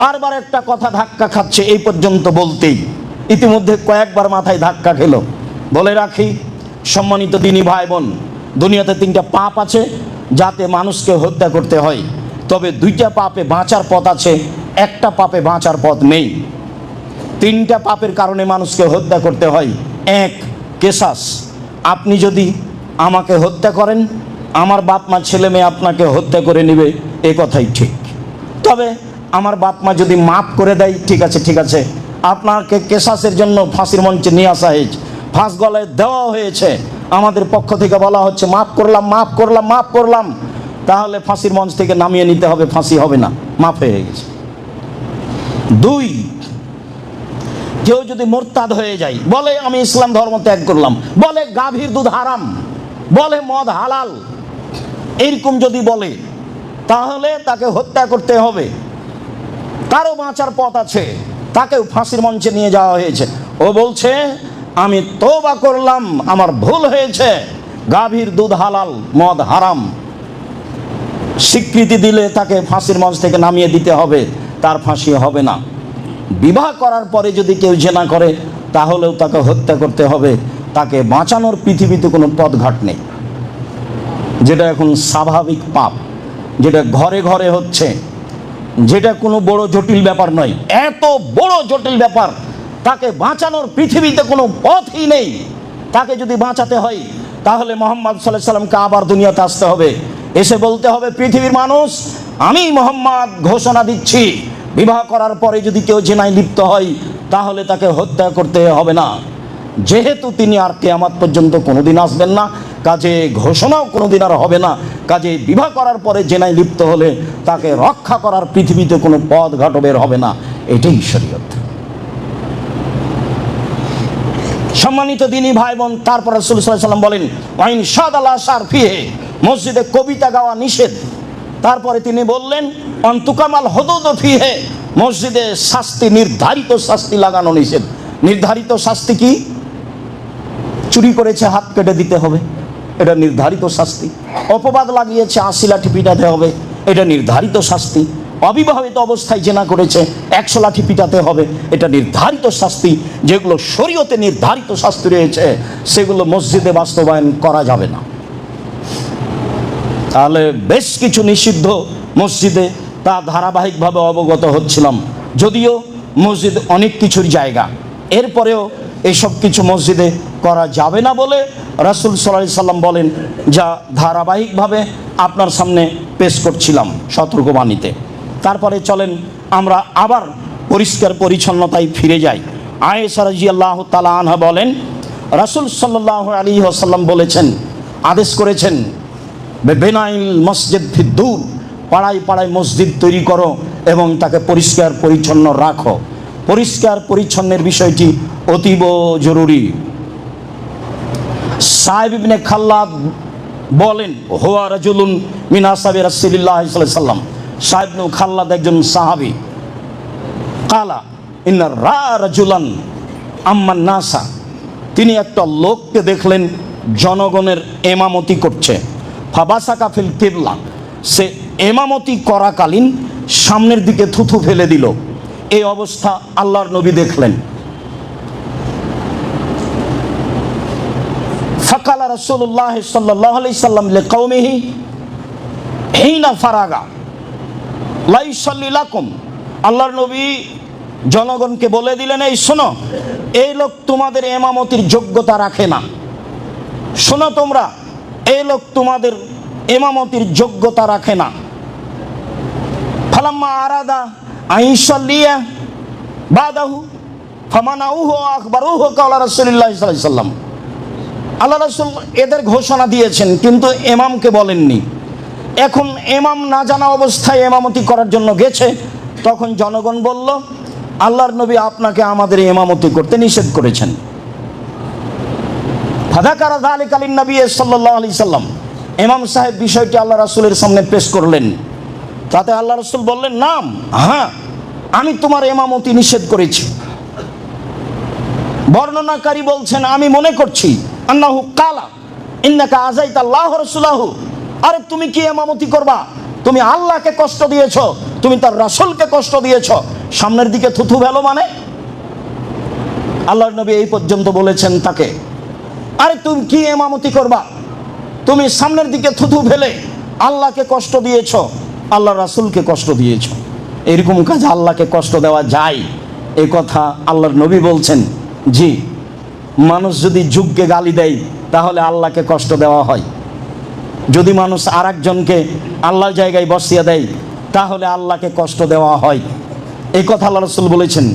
বারবার একটা কথা ধাক্কা খাচ্ছে এই পর্যন্ত বলতেই, ইতিমধ্যে কয়েকবার মাথায় ধাক্কা খেলো। বলে রাখি সম্মানিত দিনী ভাই বোন, দুনিয়াতে 3টা পাপ আছে যাতে মানুষকে হত্যা করতে হয়, তবে 2টা পাপে বাঁচার পথ আছে, একটা পাপে বাঁচার পথ নেই। 3টা পাপের কারণে মানুষকে হত্যা করতে হয়। 1, কেসাস। আপনি যদি আমাকে হত্যা করেন, আমার বাপ মা ছেলে মেয়ে আপনাকে হত্যা করে নেবে, এ কথাই ঠিক। তবে আমার বাপ মা যদি মাফ করে দেয়, ঠিক আছে, আপনাকে কেসাসের জন্য ফাঁসির মঞ্চে নিয়ে আসা হয়েছে, ফাঁস গলায় দেওয়া হয়েছে, আমাদের পক্ষ থেকে বলা হচ্ছে মাফ করলাম, তাহলে ফাঁসির মঞ্চ থেকে নামিয়ে নিতে হবে, ফাঁসি হবে না, মাফ হয়ে গেছে। 2, কেউ যদি মোরতাদ হয়ে যায়, বলে আমি ইসলাম ধর্ম ত্যাগ করলাম, বলে গাভীর দুধ হারাম, বলে মদ হালাল, এইরকম যদি বলে, তাহলে তাকে হত্যা করতে হবে। তারও বাঁচার পথ আছে, তাকেও ফাঁসির মঞ্চে নিয়ে যাওয়া হয়েছে। ও বলছে আমি তওবা করলাম, আমার ভুল হয়েছে, গাভীর দুধ হালাল, মদ হারাম। স্বীকৃতি দিলে তাকে ফাঁসির মঞ্চ থেকে নামিয়ে দিতে হবে, তার ফাঁসি হবে না। বিবাহ করার পরে যদি কেউ জেনা করে, তাহলেও তাকে হত্যা করতে হবে, তাকে বাঁচানোর পৃথিবীতে কোনো পথঘাট নেই। যেটা এখন স্বাভাবিক পাপ, যেটা ঘরে ঘরে হচ্ছে, যেটা কোনো বড় জটিল ব্যাপার নয়, এত বড় জটিল ব্যাপার, তাকে বাঁচানোর পৃথিবীতে কোনো পথই নেই। তাকে যদি বাঁচাতে হয়, তাহলে মুহাম্মদ সাল্লাল্লাহু আলাইহি ওয়াসাল্লামকে আবার দুনিয়াতে আসতে হবে, এসে বলতে হবে পৃথিবীর মানুষ, আমি মুহাম্মদ ঘোষণা দিচ্ছি, বিবাহ করার পরে যদি কেউ জেনায় লিপ্ত হয়, তাহলে তাকে হত্যা করতে হবে না। যেহেতু তিনি আর কিয়ামত পর্যন্ত কোনোদিন আসবেন না, কাজে ঘোষণাও কোনোদিন আর হবে না, কাজে বিবাহ করার পরে জেনায় লিপ্ত হলে তাকে রক্ষা করার পৃথিবীতে কোনো পথ ঘাট বের হবে না। এটাই শরীয়ত। সম্মানিত দিনী ভাই বোন, তারপর রাসূল সাল্লাল্লাহু আলাইহি ওয়াসাল্লাম বলেন ওয়াইন শাদালা শারফিহে, মসজিদে কবিতা গাওয়া নিষেধ। তারপরে তিনি বললেন অন্তুকামাল হুদুদ ফিহে, মসজিদে শাস্তি, নির্ধারিত শাস্তি লাগানো নিষেধ। নির্ধারিত শাস্তি কি? চুরি করেছে হাত কেটে দিতে হবে, এটা নির্ধারিত শাস্তি। অপবাদ লাগিয়েছে 80 লাঠি পিটাতে হবে, এটা নির্ধারিত শাস্তি। অবিবাহিত অবস্থায় জেনা করেছে 100 লাঠি পিটাতে হবে, এটা নির্ধারিত শাস্তি। যেগুলো শরীয়তে নির্ধারিত শাস্তি রয়েছে, সেগুলো মসজিদে বাস্তবায়ন করা যাবে না। তাহলে বেশ কিছু নিষিদ্ধ মসজিদে তা ধারাবাহিকভাবে অবগত হচ্ছিলাম, যদিও মসজিদ অনেক কিছুর জায়গা, এরপরেও এইসব কিছু মসজিদে করা যাবে না বলে রাসূল সাল্লাল্লাহু আলাইহি সাল্লাম বলেন, যা ধারাবাহিকভাবে আপনার সামনে পেশ করছিলাম সতর্কবাণীতে। তারপরে চলেন আমরা আবার পরিষ্কার পরিচ্ছন্নতায় ফিরে যাই। আয়েশা রাদিয়াল্লাহু তাআলা আনহা বলেন, রাসূল সাল্লাল্লাহু আলাইহি ওয়াসাল্লাম বলেছেন, আদেশ করেছেন, বেনাইল মসজিদ ফিদ্দুর, পাড়ায় পাড়ায় মসজিদ তৈরি করো এবং তাকে পরিষ্কার পরিচ্ছন্ন রাখো। পরিষ্কার পরিচ্ছন্নের বিষয়টি অতীব জরুরি। সাহেব ইবনে খাল্লাদ বলেন, হুয়া রাজুলুন মিন আসহাবি রাসূলিল্লাহ সাল্লাল্লাহু আলাইহি ওয়াসাল্লাম, সাহেব ইবনে খাল্লাদ একজন সাহাবী। কালা ইন্না রাজুলান আম্মান নাসা, তিনি একটা লোককে দেখলেন জনগণের এমামতি করছে। ফাবাসাকা ফিল কিবলা, সে এমামতি করাকালীন সামনের দিকে থুথু ফেলে দিল। এই অবস্থা আল্লাহর নবী দেখলেন। ফাকালা রাসূলুল্লাহ সাল্লাল্লাহু আলাইহি সাল্লাম লিকাওমিহি হিনা ফারাগা লা ইউসাল্লি লাকুম, আল্লাহর নবী জনগণকে বলে দিলেন, এই শোনো, এই লোক তোমাদের এমামতির যোগ্যতা রাখে না। শোনো তোমরা, এই লোক তোমাদের এমামতির যোগ্যতা রাখে না। ফালাম্মা আরাদা আইসাল্লিয়া বাদাহু ফামানাউহু আখবারুহু ক্বালা রাসূলুল্লাহ সাল্লাল্লাহু আলাইহি সাল্লাম, আল্লাহ রাসূল এদের ঘোষণা দিয়েছেন কিন্তু ইমামকে বলেননি। এখন ইমাম না জানা অবস্থায় ইমামতি করার জন্য গেছে, তখন জনগণ বলল, আল্লাহর নবী আপনাকে আমাদের ইমামতি করতে নিষেধ করেছেন। ফাযাকারা যালিকা লিন-নবী সাল্লাল্লাহু আলাইহি সাল্লাম, ইমাম সাহেব বিষয়টি আল্লাহ রাসূলের সামনে পেশ করলেন। তাতে আল্লাহ রাসূল বললেন, নাম, হ্যাঁ, আমি তোমার ইমামতি নিষেধ করেছি। বর্ণনাকারী বলছেন, আমি মনে করছি আন্নাহু কালা ইন্নাকা আযাইতাল্লাহু রাসূলাহু, আরে তুমি কি ইমামতি করবা? তুমি আল্লাহকে কষ্ট দিয়েছো, তুমি তার রাসূলকে কষ্ট দিয়েছো, সামনের দিকে থুথু ফেলো মানে? আল্লাহর নবী এই পর্যন্ত বলেছেন তাকে, আরে তুমি কি ইমামতি করবা? তুমি সামনের দিকে থুথু ফেলে আল্লাহকে কষ্ট দিয়েছো, আল্লাহ রাসূলকে কষ্ট দিয়েছো। এরকম কাজ আল্লাহকে কষ্ট দেওয়া যায়? এই কথা আল্লাহর নবী বলছেন। জি, মানুষ যদি যুগকে গালি দেয় তাহলে আল্লাহকে কষ্ট দেওয়া হয়। যদি মানুষ আর একজনকে আল্লাহর জায়গায় বসিয়ে দেয় তাহলে আল্লাহকে কষ্ট দেওয়া হয়। এই কথা আল্লাহ রাসূল বলেছেন।